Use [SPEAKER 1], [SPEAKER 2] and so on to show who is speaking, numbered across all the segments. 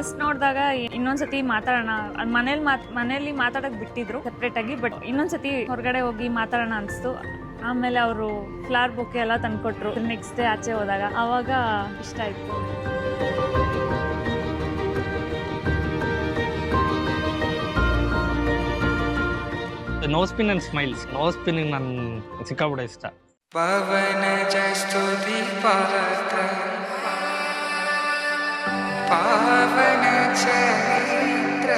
[SPEAKER 1] First ನೋಡಿದಾಗ ಇನ್ನೊಂದ್ಸತಿ ಮಾತಾಡೋಣ, ಮನೇಲಿ ಮಾತಾಡಕ್ ಬಿಟ್ಟಿದ್ರು ಸೆಪ್ರೇಟ್ ಆಗಿ, ಬಟ್ ಇನ್ನೊಂದ್ಸತಿ ಹೊರಗಡೆ ಹೋಗಿ ಮಾತಾಡೋಣ ಅನಿಸ್ತು. ಆಮೇಲೆ ಅವರು ಫ್ಲವರ್ ಬೊಕ್ಕೆ ಎಲ್ಲ ತಂದ್ಕೊಟ್ರು. ನೆಕ್ಸ್ಟ್ ಡೇ ಆಚೆ ಹೋದಾಗ ಅವಾಗ ಇಷ್ಟ ಆಯ್ತು.
[SPEAKER 2] Nose pin and smiles. Nose pin ನನ್ ಸಿಕ್ಕಾಬಿಡ ಇಷ್ಟ.
[SPEAKER 3] ಪವನ ಜಸ್ತುತಿ ಪಾತ್ರ ಪಾವನ ಚರಿತ್ರ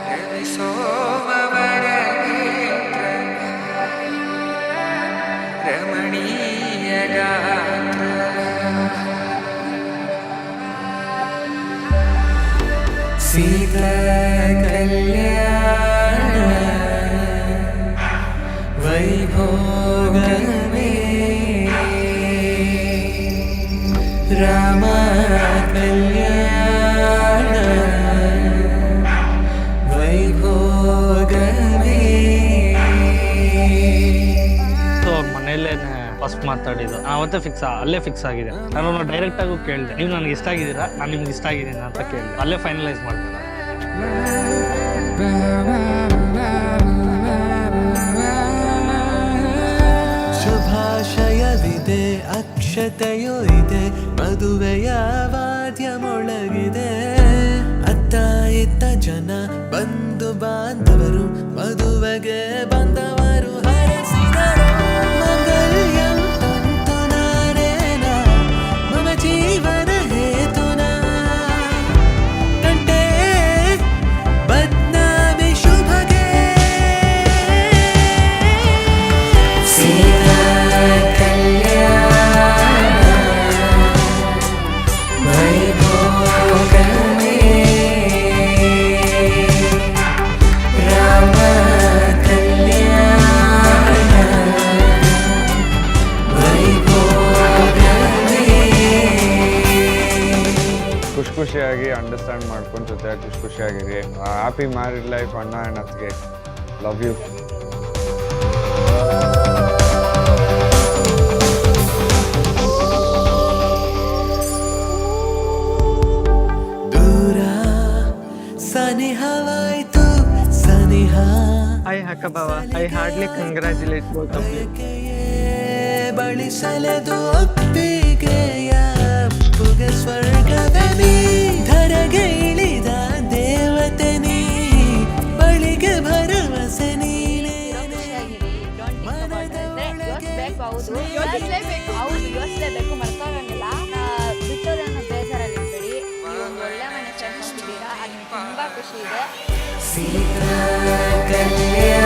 [SPEAKER 3] ರವಿ ಸೋಮವರ ನೇತ್ರ ರಮಣೀಯ ಗಾತ್ರ ಸೀತಾ ಕಲ್ಯಾಣ ವೈಭೋಗವೇ ರಾಮ ಕಲ್ಯಾಣ ವೈಭೋಗವೇ.
[SPEAKER 2] ಸೊ ಅವ್ರ ಮನೇಲೇನೆ ಫಸ್ಟ್ ಮಾತಾಡಿದ್ದು, ಅವತ್ತೇ ಅಲ್ಲೇ ಫಿಕ್ಸ್ ಆಗಿದೆ. ನಾನು ಡೈರೆಕ್ಟ್ ಆಗು ಕೇಳಿದೆ, ನೀವು ನನಗೆ ಇಷ್ಟ ಆಗಿದ್ದೀರಾ, ನಾನು ನಿಮ್ಗೆ ಇಷ್ಟ ಆಗಿದ್ದೀನಿ ಅಂತ ಕೇಳಿದೆ. ಅಲ್ಲೇ ಫೈನಲೈಸ್ ಮಾಡ್ತೀನಿ.
[SPEAKER 4] ಶುಭಾಶಯವಿದೆ, ಅಕ್ಷತೆಯೂ ಇದೆ, ಮದುವೆಯ ವಾದ್ಯ ಮೊಳಗಿದೆ. ಅತ್ತ ಇತ್ತ ಜನ ಬಂಧು ಬಾಂಧವರು ಮದುವೆಗೆ ಬಂದವರು ಹರಸಿದರು. ಮಂಗಲ್ಯಂ ತಂತು ನಾರೇನ ಮಮ ಜೀವನ ಹೇತುನ ಕಂಠೆ ಬದ್ನಾಮಿ ಶುಭಗೆ.
[SPEAKER 3] ಸೀತಾ ಕಲ್ಯಾಣ ವೈಭೋಗವೇ ರಾಮ ಕಲ್ಯಾಣ ವೈಭೋಗವೇ.
[SPEAKER 5] ಖುಷಿಯಾಗಿ ಅಂಡರ್ಸ್ಟ್ಯಾಂಡ್ ಮಾಡ್ಕೊಂಡು ಜೊತೆ ಖುಷಿಯಾಗಿರಿ. ಹ್ಯಾಪಿ ಮ್ಯಾರಿಡ್ ಲೈಫ್ ಅಣ್ಣ ಆ್ಯಂಡ್ ಅತ್ತಿಗೆ. Love you.
[SPEAKER 4] ದೂರ ಸನಿಹವಾಯ್ತು ಸನಿಹ.
[SPEAKER 6] Hi Hakabava, I hardly congratulate both of you.
[SPEAKER 4] ಬಳಿಸಲೆದು ಒಪ್ಪಿಗೆಯ ಪುಗೆ ಸ್ವರ್ಗವೇ ನೀ. ಧರೆಗೆ ಇಳಿದ ದೇವತೆ ನೀ, ಬಳಿಗೆ ಭರವಸೆ ನೀನೇ.
[SPEAKER 7] ಯೋಚಿಸಲೇಬೇಕು, ಮರ್ಕೋರಂಗಿಲ್ಲ. ಬಿಟ್ಟೋರನ್ನ ಬೇಜಾರಾಗಿರ್ಬೇಡಿ. ನೀವೊಂದು ಒಳ್ಳೆ ಮನೆ ಫ್ರೆಂಡ್ಸ್ ಹೊಂದಿದ್ದೀರಾ, ಅದು ತುಂಬಾ ಖುಷಿ ಇದೆ.
[SPEAKER 3] ಸೀತಾ ಕಲ್ಯಾಣ